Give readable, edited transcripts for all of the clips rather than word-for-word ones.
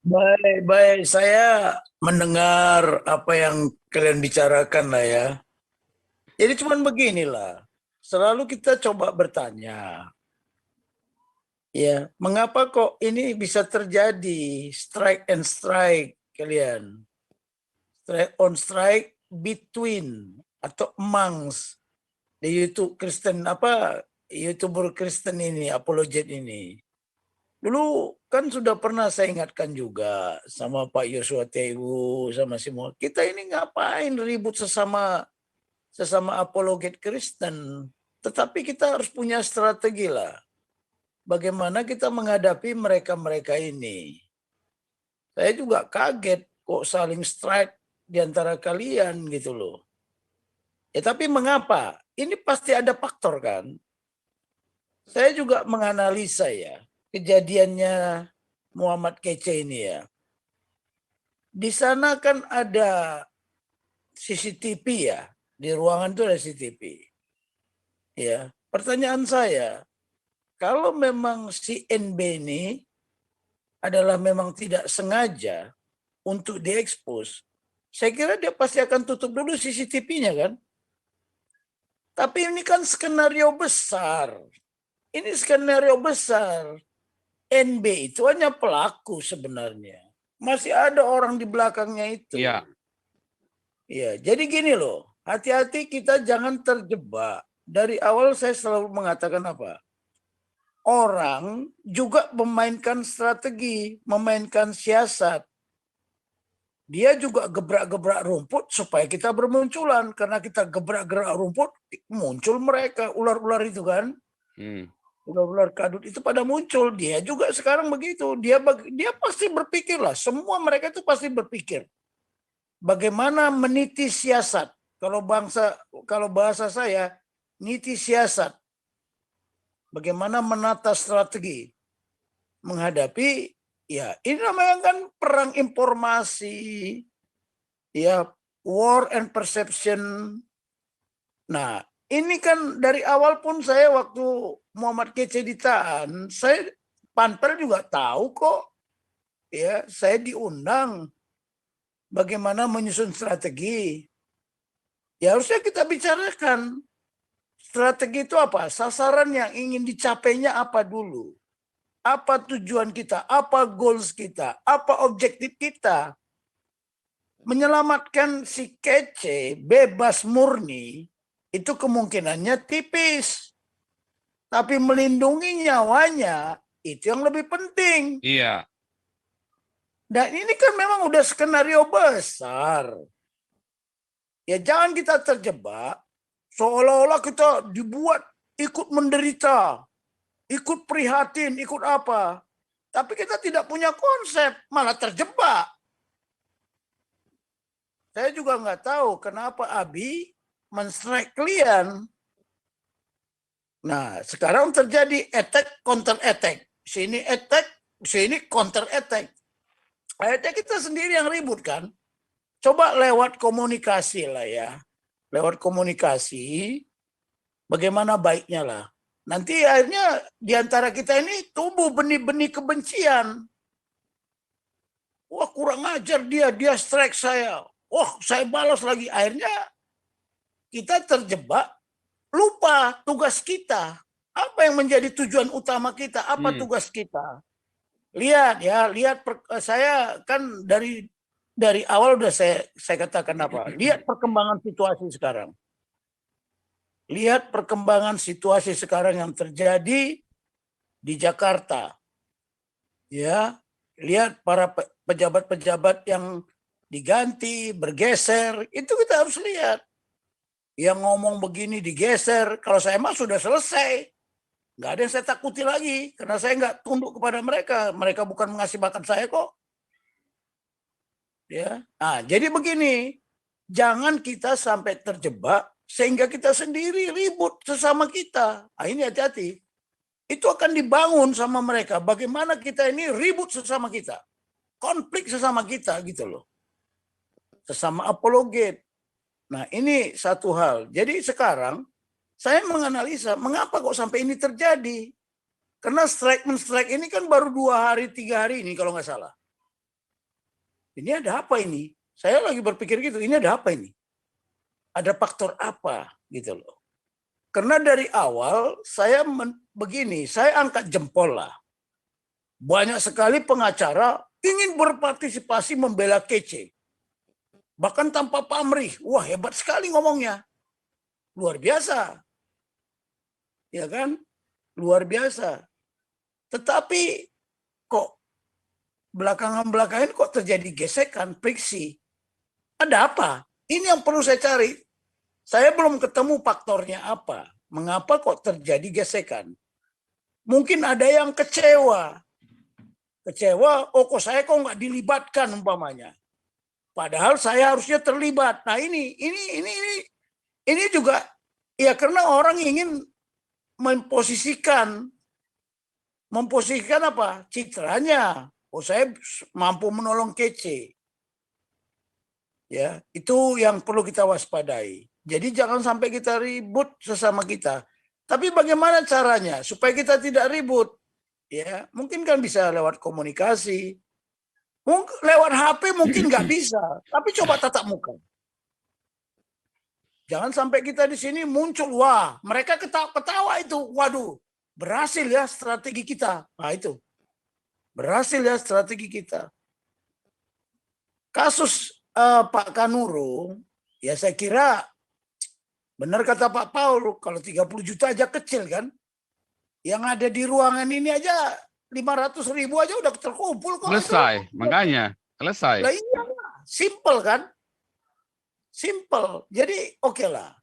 Baik, baik. Saya mendengar apa yang kalian bicarakan lah ya. Jadi cuman beginilah. Selalu kita coba bertanya, ya, mengapa kok ini bisa terjadi strike and strike kalian? Strike on strike between atau amongst di YouTube Kristen apa YouTuber Kristen ini, apologet ini. Dulu kan sudah pernah saya ingatkan juga sama Pak Yosua Tewu sama semua. Kita ini ngapain ribut sesama sesama apologet Kristen. Tetapi kita harus punya strategi lah. Bagaimana kita menghadapi mereka-mereka ini. Saya juga kaget kok saling strike di antara kalian gitu loh. Ya tapi mengapa? Ini pasti ada faktor kan. Saya juga menganalisa ya kejadiannya Muhammad Kece ini ya. Di sana kan ada CCTV ya, di ruangan itu ada CCTV. Ya, pertanyaan saya, kalau memang si NB ini adalah memang tidak sengaja untuk diekspos, saya kira dia pasti akan tutup dulu CCTV-nya kan. Tapi ini kan skenario besar. Ini skenario besar. NB itu hanya pelaku sebenarnya. Masih ada orang di belakangnya itu. Iya. Ya, jadi gini loh, hati-hati kita jangan terjebak. Dari awal saya selalu mengatakan apa? Orang juga memainkan strategi, memainkan siasat. Dia juga gebrak-gebrak rumput supaya kita bermunculan. Karena kita gebrak-gebrak rumput, muncul mereka, ular-ular itu kan. Ular-ular kadut itu pada muncul. Dia juga sekarang begitu. Dia pasti berpikir lah. Semua mereka itu pasti berpikir. Bagaimana meniti siasat. Kalau bahasa saya, niti siasat. Bagaimana menata strategi menghadapi ya ini namanya kan perang informasi, ya war and perception. Nah ini kan dari awal pun saya waktu Muhammad Kece ditahan, saya Panpel juga tahu kok, ya saya diundang bagaimana menyusun strategi. Ya harusnya kita bicarakan strategi itu apa, sasaran yang ingin dicapainya apa dulu. Apa tujuan kita, apa goals kita, apa objektif kita. Menyelamatkan si Kece bebas murni, itu kemungkinannya tipis. Tapi melindungi nyawanya, itu yang lebih penting. Iya. Dan ini kan memang udah skenario besar. Ya jangan kita terjebak, seolah-olah kita dibuat ikut menderita, ikut prihatin, ikut apa. Tapi kita tidak punya konsep, malah terjebak. Saya juga nggak tahu kenapa Abi men-strike kalian. Nah, sekarang terjadi attack, counter attack. Sini attack, sini counter attack. Akhirnya kita sendiri yang ribut kan. Coba lewat komunikasi lah ya. Lewat komunikasi, bagaimana baiknya lah. Nanti akhirnya di antara kita ini tumbuh benih-benih kebencian. Wah kurang ajar dia strike saya. Wah saya balas lagi. Akhirnya kita terjebak, lupa tugas kita. Apa yang menjadi tujuan utama kita? Apa tugas kita? Lihat ya, saya kan dari awal udah saya katakan apa? Lihat perkembangan situasi sekarang. Lihat perkembangan situasi sekarang yang terjadi di Jakarta. Ya, lihat para pejabat-pejabat yang diganti, bergeser, itu kita harus lihat. Yang ngomong begini digeser, kalau saya mah sudah selesai. Nggak ada yang saya takuti lagi, karena saya nggak tunduk kepada mereka. Mereka bukan mengasih makan saya kok. Ya, nah, jadi begini, jangan kita sampai terjebak sehingga kita sendiri ribut sesama kita. Nah, ini hati-hati. Itu akan dibangun sama mereka. Bagaimana kita ini ribut sesama kita, konflik sesama kita gitu loh, sesama apologet. Nah ini satu hal. Jadi sekarang saya menganalisa mengapa kok sampai ini terjadi. Karena strike ini kan baru 2 hari, 3 hari ini kalau nggak salah. Ini ada apa ini? Saya lagi berpikir gitu, ini ada apa ini? Ada faktor apa gitu loh. Karena dari awal saya begini, saya angkat jempol lah. Banyak sekali pengacara ingin berpartisipasi membela Kece. Bahkan tanpa pamrih. Wah, hebat sekali ngomongnya. Luar biasa. Ya kan? Luar biasa. Tetapi kok belakangan kok terjadi gesekan, friksi. Ada apa? Ini yang perlu saya cari. Saya belum ketemu faktornya apa. Mengapa kok terjadi gesekan? Mungkin ada yang kecewa. Kecewa, kok saya kok nggak dilibatkan umpamanya. Padahal saya harusnya terlibat. Nah ini juga ya karena orang ingin memposisikan apa? Citranya. Saya mampu menolong Kece. Ya, itu yang perlu kita waspadai. Jadi jangan sampai kita ribut sesama kita. Tapi bagaimana caranya supaya kita tidak ribut? Ya, mungkin kan bisa lewat komunikasi. Lewat HP mungkin nggak bisa, tapi coba tatap muka. Jangan sampai kita di sini muncul, wah mereka ketawa itu, waduh berhasil ya strategi kita. Nah itu, berhasil ya strategi kita. Kasus Pak Kanurung, ya saya kira benar kata Pak Paul, kalau 30 juta aja kecil kan. Yang ada di ruangan ini aja 500.000 aja udah terkumpul kok. Selesai, makanya selesai. Lah iya, simple kan? Simple. Jadi oke lah.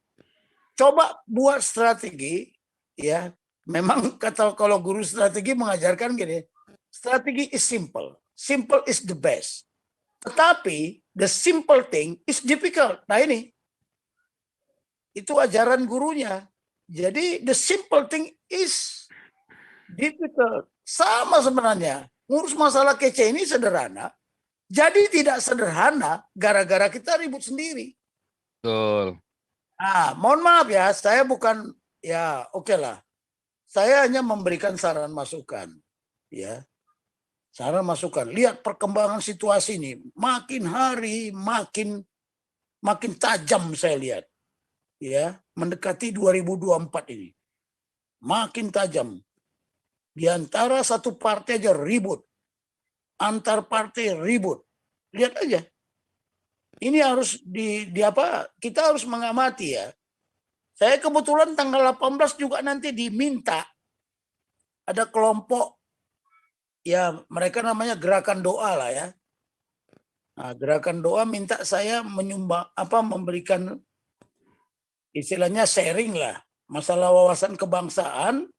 Coba buat strategi, ya. Memang kata kalau guru strategi mengajarkan gini, strategi is simple. Simple is the best. Tetapi the simple thing is difficult. Nah ini, itu ajaran gurunya. Jadi the simple thing is difficult. Sama sebenarnya. Ngurus masalah Kece ini sederhana. Jadi tidak sederhana gara-gara kita ribut sendiri. Betul. Ah, mohon maaf ya, saya bukan ya oke lah. Saya hanya memberikan saran masukan. Ya. Saran masukan. Lihat perkembangan situasi ini, makin hari makin tajam saya lihat. Ya, mendekati 2024 ini. Makin tajam. Di antara satu partai aja ribut. Antar partai ribut. Lihat aja. Ini harus kita harus mengamati ya. Saya kebetulan tanggal 18 juga nanti diminta ada kelompok ya mereka namanya gerakan doa lah ya. Nah, gerakan doa minta saya memberikan istilahnya sharing lah masalah wawasan kebangsaan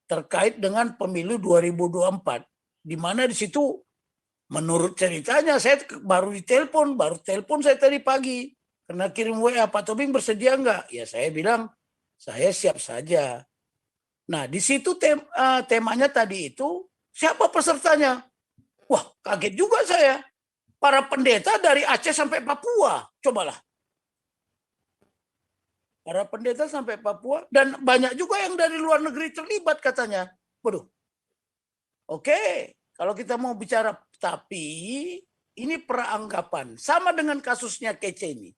terkait dengan pemilu 2024, di mana di situ menurut ceritanya saya baru telepon saya tadi pagi karena kirim WA, Pak Tobing bersedia enggak? Ya saya bilang saya siap saja. Nah di situ temanya tadi itu siapa pesertanya? Wah kaget juga saya. Para pendeta dari Aceh sampai Papua, cobalah. Para pendeta sampai Papua dan banyak juga yang dari luar negeri terlibat katanya. Waduh. Oke, kalau kita mau bicara, tapi ini peranggapan. Sama dengan kasusnya Kece ini.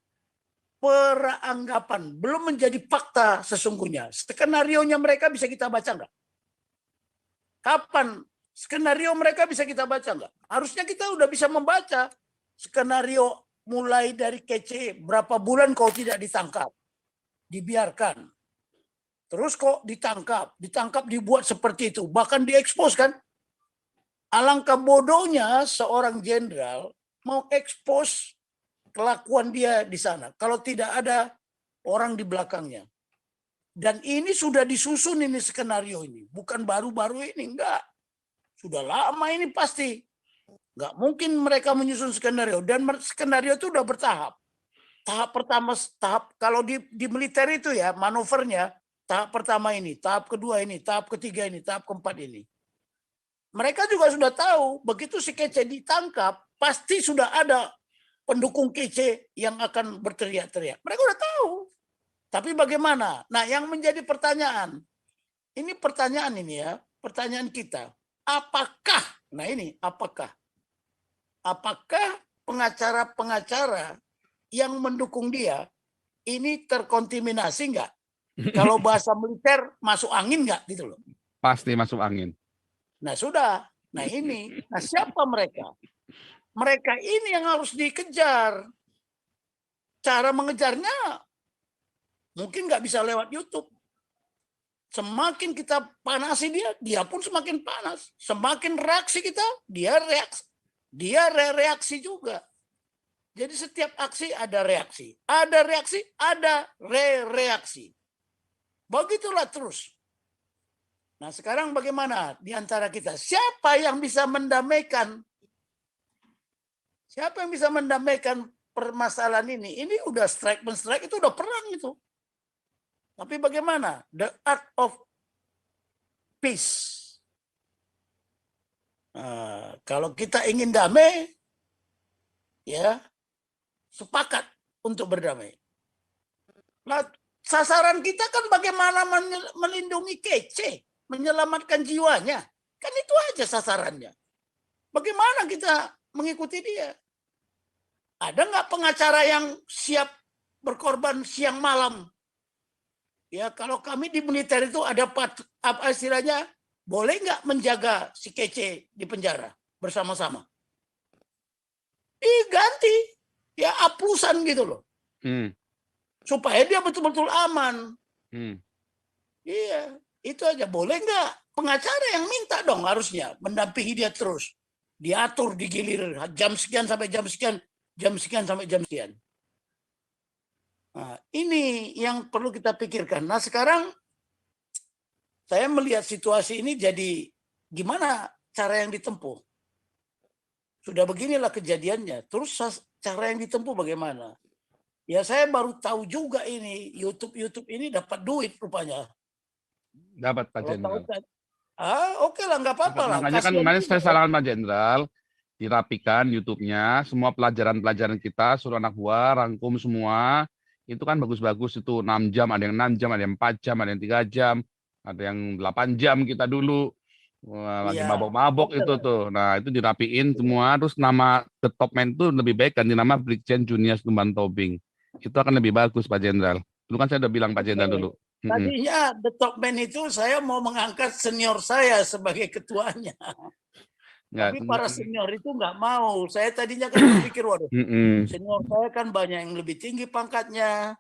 Peranggapan, belum menjadi fakta sesungguhnya. Skenario-nya mereka bisa kita baca enggak? Kapan skenario mereka bisa kita baca enggak? Harusnya kita udah bisa membaca skenario mulai dari Kece, berapa bulan kau tidak ditangkap. Dibiarkan. Terus kok ditangkap dibuat seperti itu. Bahkan diekspos kan. Alangkah bodohnya seorang jenderal mau ekspos kelakuan dia di sana. Kalau tidak ada orang di belakangnya. Dan ini sudah disusun ini skenario ini. Bukan baru-baru ini, enggak. Sudah lama ini pasti. Enggak mungkin mereka menyusun skenario. Dan skenario itu udah bertahap. Tahap pertama, kalau di militer itu ya manuvernya, tahap pertama ini, tahap kedua ini, tahap ketiga ini, tahap keempat ini. Mereka juga sudah tahu, begitu si Kece ditangkap, pasti sudah ada pendukung Kece yang akan berteriak-teriak. Mereka sudah tahu. Tapi bagaimana? Nah yang menjadi pertanyaan, ini pertanyaan ini ya, pertanyaan kita, apakah, nah ini, apakah pengacara-pengacara yang mendukung dia ini terkontaminasi nggak? Kalau bahasa militer masuk angin nggak gitu loh. Pasti masuk angin. Nah sudah, nah ini, nah siapa mereka? Mereka ini yang harus dikejar. Cara mengejarnya mungkin nggak bisa lewat YouTube. Semakin kita panasi dia pun semakin panas. Semakin reaksi kita, dia reaksi juga. Jadi setiap aksi ada reaksi. Ada reaksi, ada reaksi. Begitulah terus. Nah sekarang bagaimana di antara kita? Siapa yang bisa mendamaikan? Siapa yang bisa mendamaikan permasalahan ini? Ini udah strike itu udah perang itu. Tapi bagaimana? The art of peace. Nah, kalau kita ingin damai, ya sepakat untuk berdamai. Nah, sasaran kita kan bagaimana melindungi kece, menyelamatkan jiwanya. Kan itu aja sasarannya. Bagaimana kita mengikuti dia? Ada nggak pengacara yang siap berkorban siang malam? Ya, kalau kami di militer itu ada apa istilahnya, boleh nggak menjaga si kece di penjara bersama-sama? Diganti, ya aplusan gitu loh. Supaya dia betul-betul aman. Iya, itu aja. Boleh nggak? Pengacara yang minta dong harusnya mendampingi dia terus. Diatur, digilir, jam sekian sampai jam sekian, jam sekian sampai jam sekian. Nah, ini yang perlu kita pikirkan. Nah sekarang saya melihat situasi ini jadi gimana cara yang ditempuh. Sudah beginilah kejadiannya. Terus cara yang ditempuh bagaimana? Ya saya baru tahu juga ini YouTube ini dapat duit rupanya. Dapat Pak Jenderal. Oke lah, nggak apa-apa lah. Makanya kan kemarin saya salahkan Pak Jenderal, dirapikan YouTube-nya, semua pelajaran-pelajaran kita, suruh anak buah, rangkum semua. Itu kan bagus-bagus itu 6 jam, ada yang 6 jam, ada yang 4 jam, ada yang 3 jam, ada yang 8 jam kita dulu. Wah, lagi mabok-mabok itu tuh. Nah, itu dirapiin semua, terus nama The Top Man itu lebih baik ganti nama Brigjen Junior Tumban Tobing. Itu akan lebih bagus Pak Jenderal. Dulu kan saya udah bilang Pak Jenderal dulu. Tadinya The Top Man itu saya mau mengangkat senior saya sebagai ketuanya. Tapi para senior itu nggak mau. Saya tadinya kan berpikir, waduh, senior saya kan banyak yang lebih tinggi pangkatnya.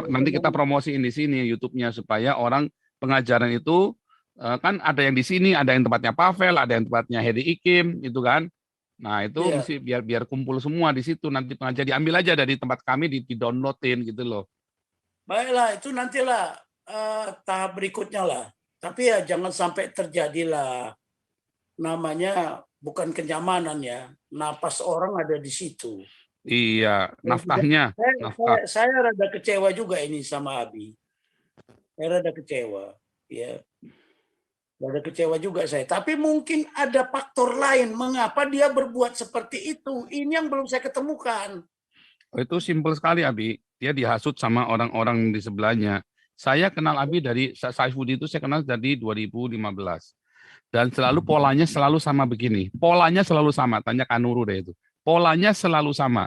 Nanti kita promosiin di sini YouTube-nya supaya orang pengajaran itu kan ada yang di sini, ada yang tempatnya Pavel, ada yang tempatnya Hedi Ikim, itu kan. Nah itu mesti biar kumpul semua di situ. Nanti pengajar diambil aja dari tempat kami di-downloadin gitu loh. Baiklah, itu nantilah tahap berikutnya lah. Tapi ya jangan sampai terjadilah namanya bukan kenyamanan ya, napas orang ada di situ. Iya, naftahnya. Saya rada kecewa juga ini sama Abi. Saya rada kecewa, ya. Rada kecewa juga saya. Tapi mungkin ada faktor lain mengapa dia berbuat seperti itu. Ini yang belum saya ketemukan. Itu simpel sekali Abi. Dia dihasut sama orang-orang di sebelahnya. Saya kenal Abi dari Saifuddin itu saya kenal dari 2015. Dan selalu polanya selalu sama begini. Polanya selalu sama. Tanya Kanuru deh itu. Polanya selalu sama.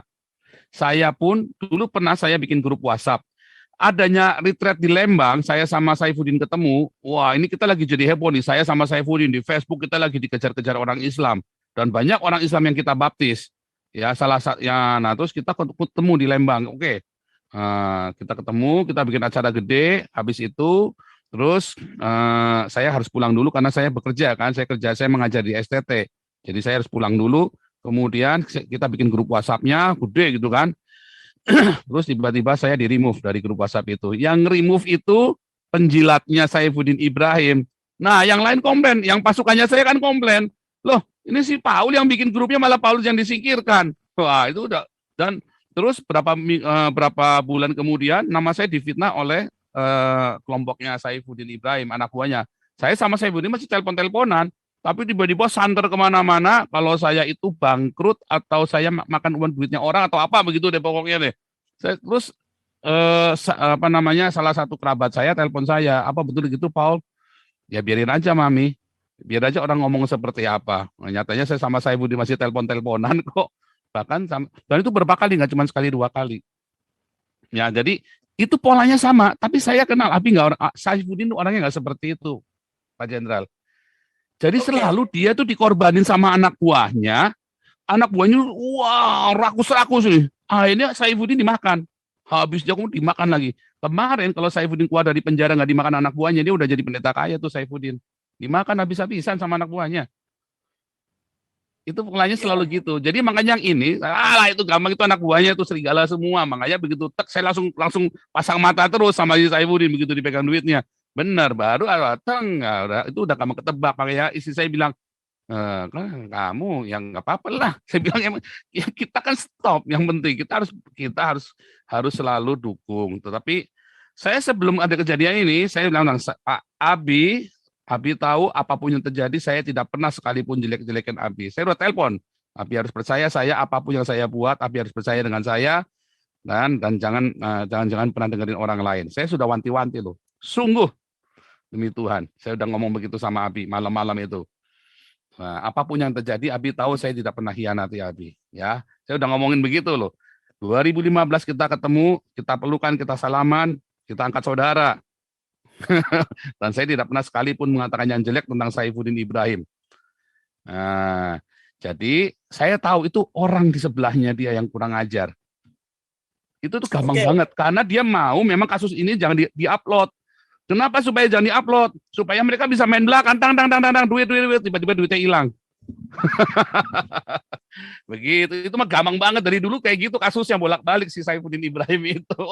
Saya pun dulu pernah saya bikin grup WhatsApp. Adanya retreat di Lembang, saya sama Saifuddin ketemu. Wah, ini kita lagi jadi heboh nih. Saya sama Saifuddin di Facebook kita lagi dikejar-kejar orang Islam. Dan banyak orang Islam yang kita baptis. Ya, salah satu ya. Nah, terus kita ketemu di Lembang. Oke. Kita ketemu, kita bikin acara gede. Habis itu terus saya harus pulang dulu karena saya bekerja kan, saya mengajar di STT, jadi saya harus pulang dulu. Kemudian kita bikin grup WhatsApp-nya gede gitu kan. Terus tiba-tiba saya di remove dari grup WhatsApp itu. Yang remove itu penjilatnya Saifuddin Ibrahim. Nah, yang lain komplain, yang pasukannya saya kan komplain. Loh, ini si Paul yang bikin grupnya malah Paul yang disingkirkan. Wah, itu udah. Dan terus berapa bulan kemudian nama saya difitnah oleh kelompoknya Saifuddin Ibrahim, anak buahnya. Saya sama Saifuddin masih telepon-teleponan, tapi tiba-tiba santer kemana-mana kalau saya itu bangkrut atau saya makan uang duitnya orang atau apa begitu deh pokoknya deh. Terus salah satu kerabat saya telepon saya, apa betul gitu Paul? Ya biarin aja Mami. Biar aja orang ngomong seperti apa. Nah, nyatanya saya sama Saifuddin masih telepon-teleponan kok. Bahkan dan itu berapa kali, nggak cuma sekali 2 kali. Ya, jadi itu polanya sama. Tapi saya kenal Abi nggak orang. Saifuddin orangnya nggak seperti itu, Pak Jenderal. Jadi Oke, selalu dia tuh dikorbanin sama anak buahnya. Anak buahnya, wah rakus-rakus nih. Akhirnya Saifuddin dimakan. Habis dia kemudian dimakan lagi. Kemarin kalau Saifuddin keluar dari penjara nggak dimakan anak buahnya, dia udah jadi pendeta kaya tuh Saifuddin. Dimakan habis-habisan sama anak buahnya. Itu polanya ya, selalu gitu. Jadi makanya yang ini, alah itu gampang, itu anak buahnya itu serigala semua. Makanya begitu tek saya langsung langsung pasang mata terus sama si Saifuddin begitu dipegang duitnya. Benar, baru datang, itu udah kamu ketebak. Makanya istri saya bilang, kan kamu yang nggak apa-apa lah. Saya bilang emang ya kita kan stop. Yang penting kita harus harus selalu dukung. Tetapi saya sebelum ada kejadian ini, saya bilang, Pak Abi tahu apapun yang terjadi, saya tidak pernah sekalipun jelek-jelekin Abi. Saya udah telepon. Abi harus percaya saya, apapun yang saya buat, Abi harus percaya dengan saya, dan jangan pernah dengerin orang lain. Saya sudah wanti-wanti loh. Sungguh demi Tuhan, saya udah ngomong begitu sama Abi malam-malam itu. Nah, apapun yang terjadi, Abi tahu saya tidak pernah hianati Abi. Ya, saya udah ngomongin begitu loh. 2015 kita ketemu, kita pelukan, kita salaman, kita angkat saudara. Dan saya tidak pernah sekalipun mengatakan yang jelek tentang Saifuddin Ibrahim. Nah, jadi saya tahu itu orang di sebelahnya dia yang kurang ajar. Itu tuh gampang oke, banget karena dia mau memang kasus ini jangan di-upload. Kenapa supaya jangan di-upload? Supaya mereka bisa main belakang, tang tang tang tang, duit tiba-tiba duitnya hilang. Begitu. Itu mah gampang banget dari dulu kayak gitu kasusnya bolak-balik si Saifuddin Ibrahim itu.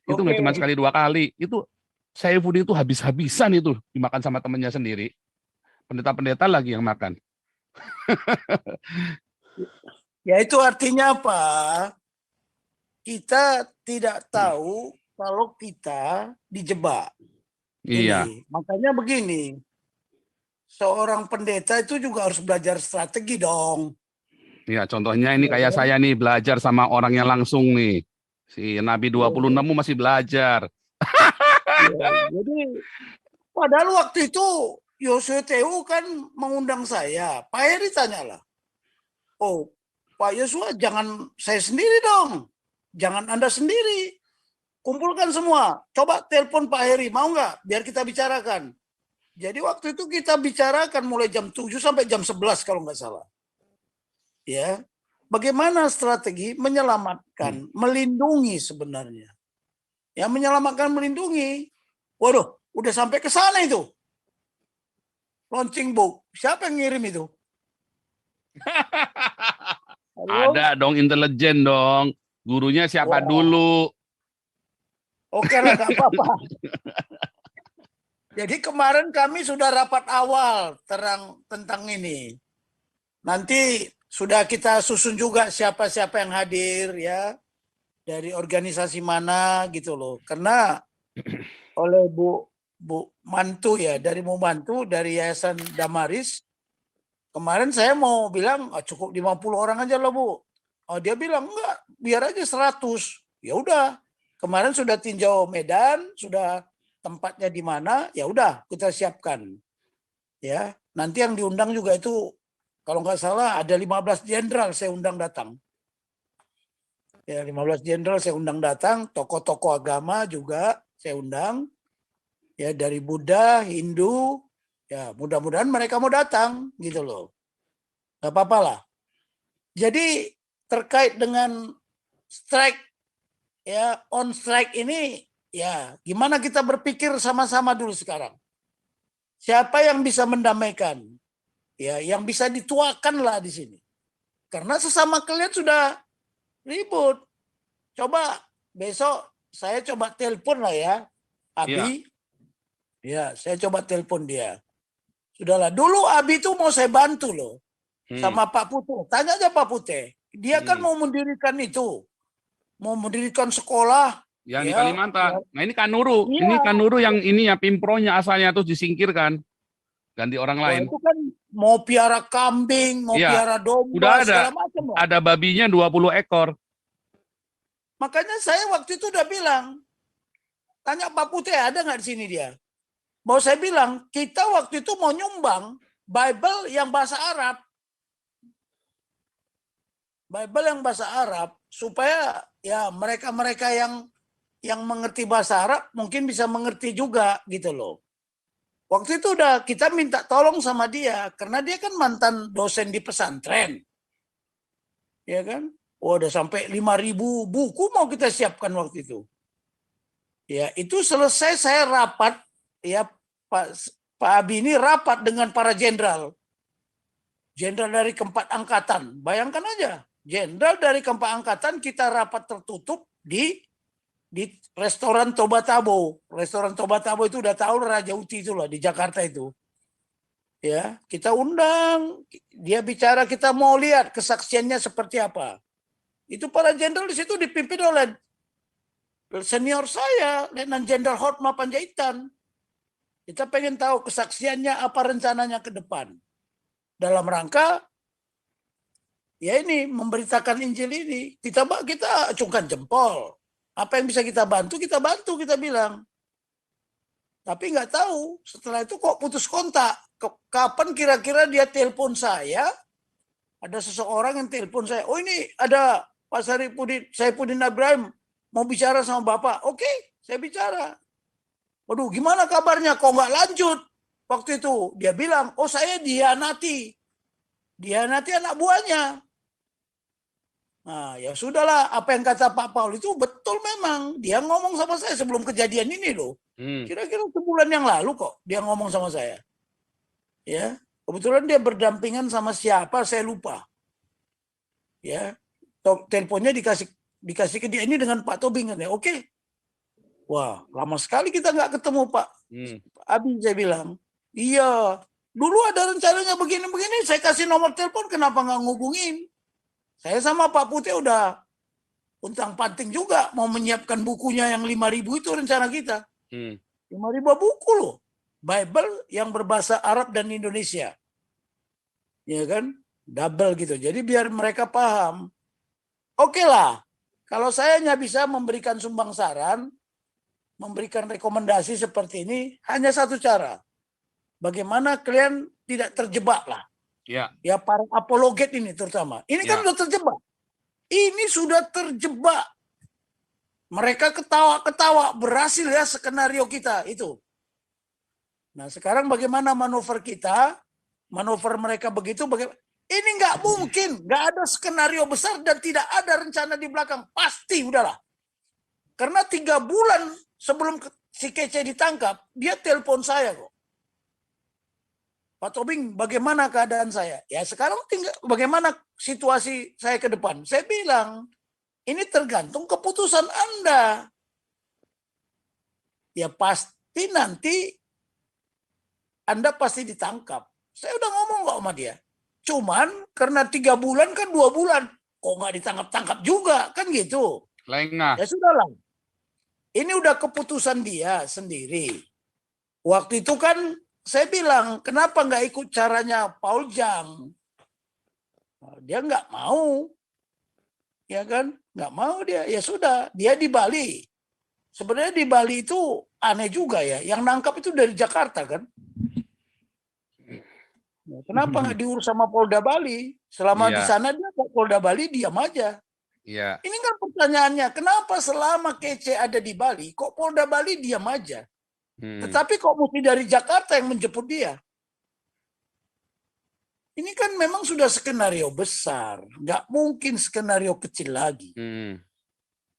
Itu nggak oke. cuma sekali 2 kali. Itu Saifuddin itu habis-habisan itu dimakan sama temannya sendiri. Pendeta-pendeta lagi yang makan. Ya itu artinya apa? Kita tidak tahu kalau kita dijebak. Iya, Ini makanya begini, seorang pendeta itu juga harus belajar strategi dong. iya. Contohnya ini Ya kayak kan? saya nih belajar sama orangnya langsung nih. Si Nabi Ya, 26 masih belajar. ya. Jadi padahal waktu itu Yosua TU kan mengundang saya. Pak Heri tanyalah, oh Pak Yosua jangan saya sendiri dong, jangan Anda sendiri. Kumpulkan semua, coba telepon Pak Heri, mau nggak? Biar kita bicarakan. Jadi waktu itu kita bicarakan mulai jam 7 sampai jam 11 kalau nggak salah. Ya, bagaimana strategi menyelamatkan, melindungi sebenarnya. Ya, menyelamatkan, melindungi. Waduh, udah sampai ke sana itu. Launching book. Siapa yang ngirim itu? Halo? Ada dong intelijen dong. Gurunya siapa Wah, dulu? oke lah, nggak apa-apa. Jadi kemarin kami sudah rapat awal tentang ini. Nanti sudah kita susun juga siapa-siapa yang hadir ya. Dari organisasi mana gitu loh. Karena oleh Bu Mantu ya, dari Bu Mantu dari Yayasan Damaris. Kemarin saya mau bilang cukup 50 orang aja loh Bu. Oh, dia bilang enggak, biar aja 100. Ya udah. Kemarin sudah tinjau medan, sudah tempatnya di mana, ya udah kita siapkan. Ya, nanti yang diundang juga itu kalau nggak salah ada 15 jenderal saya undang datang. Ya, 15 jenderal saya undang datang, tokoh-tokoh agama juga saya undang. Ya, dari Buddha, Hindu, ya mudah-mudahan mereka mau datang gitu loh. Gak apa-apa lah. Jadi terkait dengan strike ya on strike ini ya gimana kita berpikir sama-sama dulu sekarang. Siapa yang bisa mendamaikan? Ya, yang bisa dituakan lah di sini. Karena sesama kalian sudah ribut. Coba besok saya coba telepon lah ya, Iya. Abi. Ya, saya coba telepon dia. Sudahlah, dulu Abi itu mau saya bantu loh. Hmm. Sama Pak Putih. Tanya aja Pak Putih. Dia kan Hmm. mau mendirikan itu. Mau mendirikan sekolah. Yang di Ya, ya, Kalimantan. Nah ini Kanuru. iya. Ini Kanuru yang ini ya Pimpronya asalnya terus disingkirkan. Ganti orang Wah, lain. itu kan mau piara kambing, mau Iya. piara Udah domba, ada. segala macam lah. Ada babinya 20 ekor. Makanya saya waktu itu udah bilang, tanya Pak Putih ada nggak di sini dia? Bahwa saya bilang, kita waktu itu mau nyumbang Bible yang bahasa Arab. Bible yang bahasa Arab, supaya ya mereka-mereka yang mengerti bahasa Arab mungkin bisa mengerti juga gitu loh. Waktu itu udah kita minta tolong sama dia, karena dia kan mantan dosen di pesantren. Ya kan? Oh, udah sampai 5.000 buku mau kita siapkan waktu itu. Ya, itu selesai saya rapat, ya Pak Abi ini rapat dengan para jenderal. Jenderal dari keempat angkatan. Bayangkan aja, jenderal dari keempat angkatan kita rapat tertutup di restoran Toba Tabo. Restoran Toba Tabo itu udah tahu Raja Uti itulah di Jakarta itu. Ya, kita undang, dia bicara, kita mau lihat kesaksiannya seperti apa. Itu para jenderal di situ dipimpin oleh senior saya, Letnan Jenderal Hotma Panjaitan. Kita pengen tahu kesaksiannya, apa rencananya ke depan. Dalam rangka, ya ini, memberitakan Injil ini. Kita acungkan jempol. Apa yang bisa kita bantu, kita bilang. Tapi nggak tahu, setelah itu kok putus kontak. Kapan kira-kira dia telepon saya, ada seseorang yang telepon saya, oh ini ada Pak Saifuddin Ibrahim, mau bicara sama Bapak. Oke, saya bicara. Waduh, gimana kabarnya? Kok nggak lanjut? Waktu itu dia bilang, oh saya dihianati anak buahnya. Nah, ya sudahlah, apa yang kata Pak Paul itu betul memang. Dia ngomong sama saya sebelum kejadian ini loh. Kira-kira sebulan yang lalu kok dia ngomong sama saya. Ya, kebetulan dia berdampingan sama siapa saya lupa. Ya, teleponnya dikasih ke dia ini dengan Pak Tobing katanya. Oke. Wah, lama sekali kita nggak ketemu Pak. Abi saya bilang, iya. Dulu ada rencananya begini-begini, saya kasih nomor telepon, kenapa nggak ngubungin? Saya sama Pak Putih udah untang-panting juga mau menyiapkan bukunya yang 5.000 itu rencana kita. 5.000 buku loh. Bible yang berbahasa Arab dan Indonesia. Ya kan? Double gitu. Jadi biar mereka paham. Oke lah. Kalau saya hanya bisa memberikan sumbang saran, memberikan rekomendasi seperti ini, hanya satu cara. Bagaimana kalian tidak terjebak lah. Ya para apologet ini terutama. Ini kan sudah terjebak. Ini sudah terjebak. Mereka ketawa-ketawa, berhasil ya skenario kita itu. Nah sekarang bagaimana manuver kita, manuver mereka begitu, ini nggak mungkin, nggak ada skenario besar dan tidak ada rencana di belakang. Pasti udahlah. Karena 3 bulan sebelum si Kece ditangkap, dia telepon saya kok. Pak Tobing, bagaimana keadaan saya? Ya sekarang tinggal bagaimana situasi saya ke depan. Saya bilang, ini tergantung keputusan Anda. Ya pasti nanti Anda pasti ditangkap. Saya udah ngomong kok sama dia. Cuman karena 3 bulan kan 2 bulan. Kok nggak ditangkap-tangkap juga, kan gitu. Lengah. Ya sudahlah. Ini udah keputusan dia sendiri. Waktu itu kan saya bilang, kenapa nggak ikut caranya Paul Jang? Dia nggak mau. Ya kan? Nggak mau dia. Ya sudah, dia di Bali. Sebenarnya di Bali itu aneh juga ya. Yang nangkap itu dari Jakarta kan. Kenapa nggak diurus sama Polda Bali? Selama di sana dia Polda Bali diam aja. Ini kan pertanyaannya, kenapa selama Kece ada di Bali, kok Polda Bali diam aja? Tetapi kok mesti dari Jakarta yang menjemput dia? Ini kan memang sudah skenario besar, nggak mungkin skenario kecil lagi.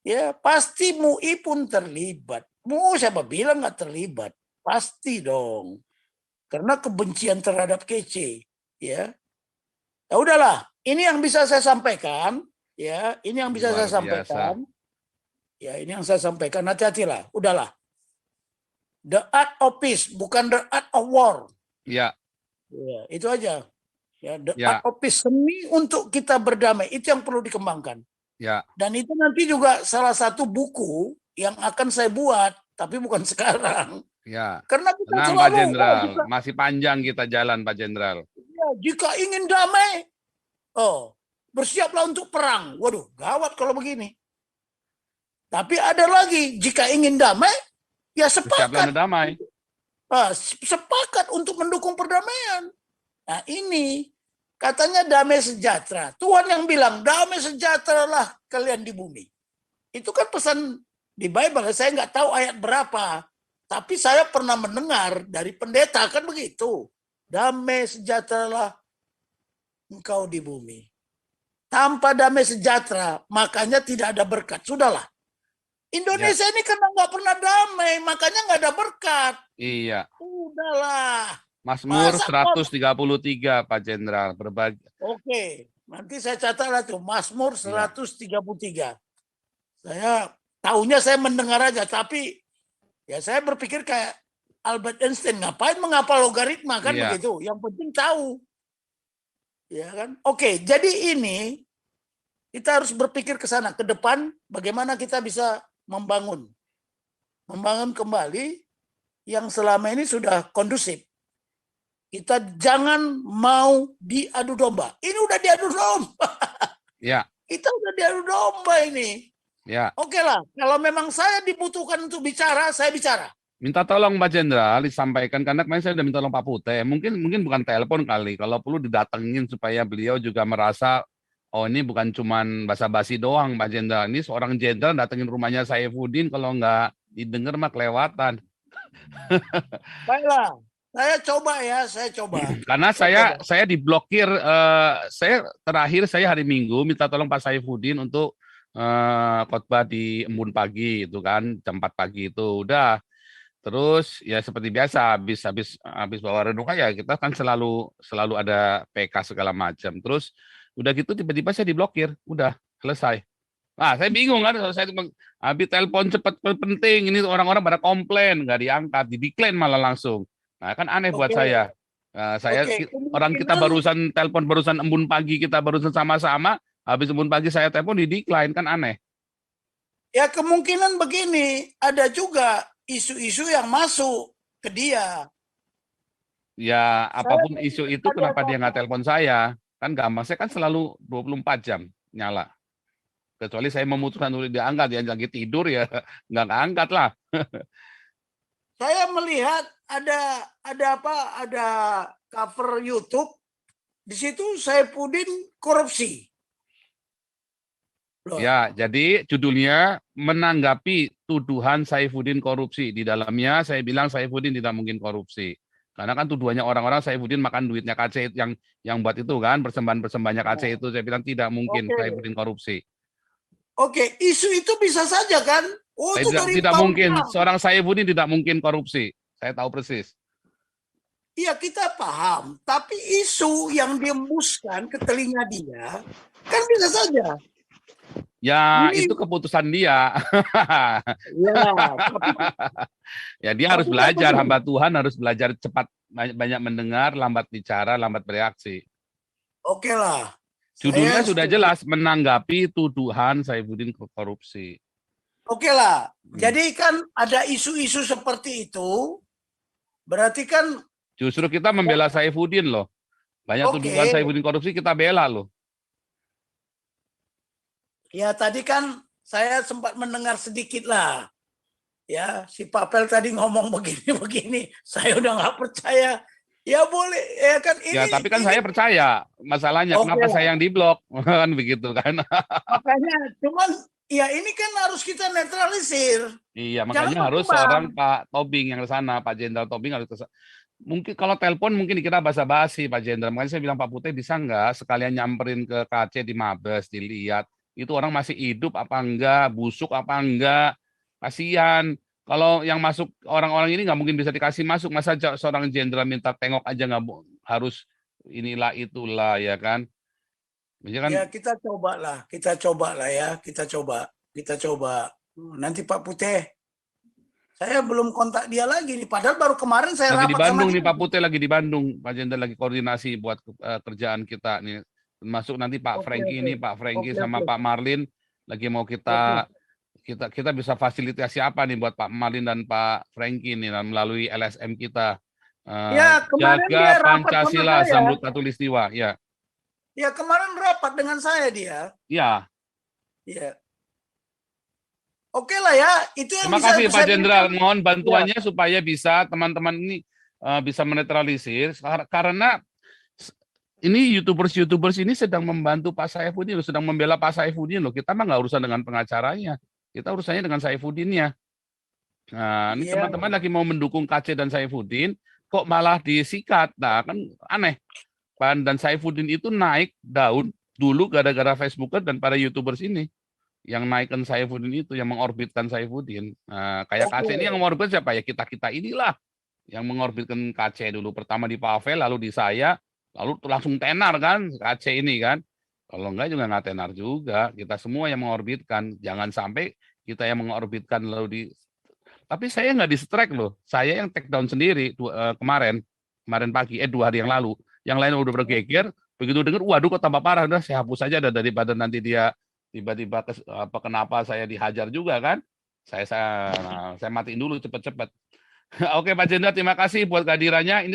Ya pasti MUI pun terlibat. Mau siapa bilang nggak terlibat? Pasti dong. Karena kebencian terhadap Kece, ya. Ya udahlah, ini yang bisa saya sampaikan, ya. Ini yang bisa saya sampaikan. Ya, ini yang saya sampaikan. Hati-hatilah, udahlah. The art of peace, bukan the art of war. Ya, itu aja. Ya, the art of peace, seni untuk kita berdamai, itu yang perlu dikembangkan. Dan itu nanti juga salah satu buku yang akan saya buat, tapi bukan sekarang. Karena kita tenang, selalu, Pak Jenderal, masih panjang kita jalan, Pak Jenderal. Ya, jika ingin damai, bersiaplah untuk perang. Waduh, gawat kalau begini. Tapi ada lagi, jika ingin damai, ya sepakat. Bersiaplah untuk damai. sepakat untuk mendukung perdamaian. Nah ini katanya damai sejahtera. Tuhan yang bilang damai sejahtera lah kalian di bumi. Itu kan pesan di Bible. Saya nggak tahu ayat berapa. Tapi saya pernah mendengar dari pendeta kan begitu. Damai sejahtera lah engkau di bumi. Tanpa damai sejahtera, makanya tidak ada berkat. Sudahlah. Indonesia ini karena nggak pernah damai, makanya nggak ada berkat. Iya. Udahlah. Mazmur Masa 133 Pak Jenderal berbagi. Oke, nanti saya catatlah tuh Mazmur Iya. 133. Saya tahunya saya mendengar aja, tapi ya saya berpikir kayak Albert Einstein, ngapain menghafal logaritma kan Iya. begitu. Yang penting tahu. Ya kan? Oke, jadi ini kita harus berpikir ke sana, ke depan bagaimana kita bisa membangun kembali yang selama ini sudah kondusif. Kita jangan mau diadu domba. Ini udah diadu domba. Ya. Kita udah diadu domba ini. Ya. Oke lah, kalau memang saya dibutuhkan untuk bicara, saya bicara. Minta tolong Pak Jenderal disampaikan karena kemarin saya sudah minta tolong Pak Putih. Mungkin bukan telepon kali. Kalau perlu didatengin supaya beliau juga merasa oh ini bukan cuman basa-basi doang Pak Jenderal. Ini seorang jenderal datengin rumahnya Saifuddin kalau nggak didengar mah kelewatan. Baiklah, saya coba ya, saya coba. Karena saya diblokir. Saya terakhir saya hari Minggu minta tolong Pak Saifuddin untuk khotbah di Embun Pagi itu kan jam 4 pagi itu udah. Terus ya seperti biasa habis bawa renungan ya kita kan selalu ada PK segala macam. Terus udah gitu tiba-tiba saya diblokir, udah selesai. Nah, saya bingung kan, saya habis telepon cepat penting, ini orang-orang pada komplain, nggak diangkat, di-decline malah langsung. Nah, kan aneh buat Oke. saya. Nah, orang kita Kemungkinan- telepon barusan Embun Pagi, kita barusan sama-sama, habis Embun Pagi saya telepon di-decline, kan aneh. Ya kemungkinan begini, ada juga isu-isu yang masuk ke dia. Ya, apapun Saya isu itu, ada kenapa dia nggak telepon saya? Kan gampang, saya kan selalu 24 jam nyala. Kecuali saya memutuskan untuk diangkat, ya lagi tidur ya nggak angkat lah. Saya melihat ada cover YouTube di situ Saifuddin korupsi. Loh, Ya, jadi judulnya menanggapi tuduhan Saifuddin korupsi. Di dalamnya saya bilang Saifuddin tidak mungkin korupsi. Karena kan tuduhannya orang-orang Saifuddin makan duitnya KC yang buat itu kan, persembahan-persembahannya KC itu. Saya bilang tidak mungkin Oke. Saifuddin korupsi. Oke, isu itu bisa saja kan? Oh, itu dari Tidak mungkin, Paul. seorang Saifuddin tidak mungkin korupsi. Saya tahu persis. Iya, kita paham. Tapi isu yang diembuskan ke telinga dia, kan bisa saja. Ya, Ini- itu keputusan dia. Ya, tapi Ya, dia harus Tapi belajar, kan hamba Tuhan harus belajar cepat, banyak mendengar, lambat bicara, lambat bereaksi. oke lah. Judulnya Saya sudah setuju. jelas, menanggapi tuduhan Saifuddin korupsi. Oke lah. Jadi kan ada isu-isu seperti itu, berarti kan Justru kita membela Saifuddin loh. Banyak Oke. tuduhan Saifuddin korupsi kita bela loh. ya tadi kan saya sempat mendengar sedikit lah. Ya, si Papel tadi ngomong begini-begini, saya udah nggak percaya. Ya boleh, ya kan ini. Ya, tapi kan saya percaya. Masalahnya Oke kenapa lah. saya yang diblok? Kan begitu kan. Makanya, cuman ya ini kan harus kita netralisir. Iya, Jangan makanya harus berkembang. seorang Pak Tobing yang ke sana, Pak Jenderal Tobing harus ke sana. Mungkin kalau telepon mungkin dikira basa-basi Pak Jenderal. Makanya saya bilang Pak Putih bisa nggak sekalian nyamperin ke KC di Mabes, dilihat itu orang masih hidup apa enggak, busuk apa enggak, kasihan. Kalau yang masuk orang-orang ini nggak mungkin bisa dikasih masuk. Masa seorang jenderal minta tengok aja nggak harus inilah itulah ya kan? Maksudnya kan Ya kita coba lah ya, kita coba. Nanti Pak Putih, saya belum kontak dia lagi nih. Padahal baru kemarin saya lagi di rapat sama Bandung dia. nih Pak Putih, lagi di Bandung. Pak Jenderal lagi koordinasi buat kerjaan kita nih. Termasuk nanti Pak Oke, Franky oke. ini, Pak Franky Oke, sama oke. Pak Marlin lagi mau kita bisa fasilitasi apa nih buat Pak Marlin dan Pak Franky nih melalui LSM kita. Ya, kemarin Jaga dia rapat sama Pancasila, saya. sambut Katulistiwa. Ya, Ya kemarin rapat dengan saya dia. ya. Ya. Oke lah ya, itu yang Terima bisa kasih Pak saya Jenderal, berikan. mohon Ya, bantuannya supaya bisa teman-teman ini bisa menetralisir karena ini YouTubers ini sedang membantu Pak Saifuddin, sedang membela Pak Saifuddin loh. Kita mah nggak urusan dengan pengacaranya, kita urusannya dengan Saifuddinnya. Nah, ini iya. teman-teman lagi mau mendukung KC dan Saifuddin, kok malah disikat. Nah, kan aneh. Pan dan Saifuddin itu naik daun dulu gara-gara Facebooker dan para YouTubers ini. Yang naikkan Saifuddin itu, yang mengorbitkan Saifuddin. Nah, kayak KC ini yang Oke. mengorbit siapa ya? Kita-kita inilah yang mengorbitkan KC dulu. Pertama di Pavel, lalu di saya, lalu langsung tenar kan KC ini kan. Kalau enggak juga nggak tenar juga. Kita semua yang mengorbitkan. Jangan sampai kita yang mengorbitkan lalu di... Tapi saya nggak di strike loh. Saya yang take down sendiri kemarin pagi, 2 hari yang lalu. Yang lain udah bergeger, begitu dengar, waduh kok tambah parah, udah saya hapus saja daripada nanti dia tiba-tiba kenapa saya dihajar juga kan. Saya matiin dulu cepet-cepet. Oke Pak Jenderal, terima kasih buat kehadirannya. Ini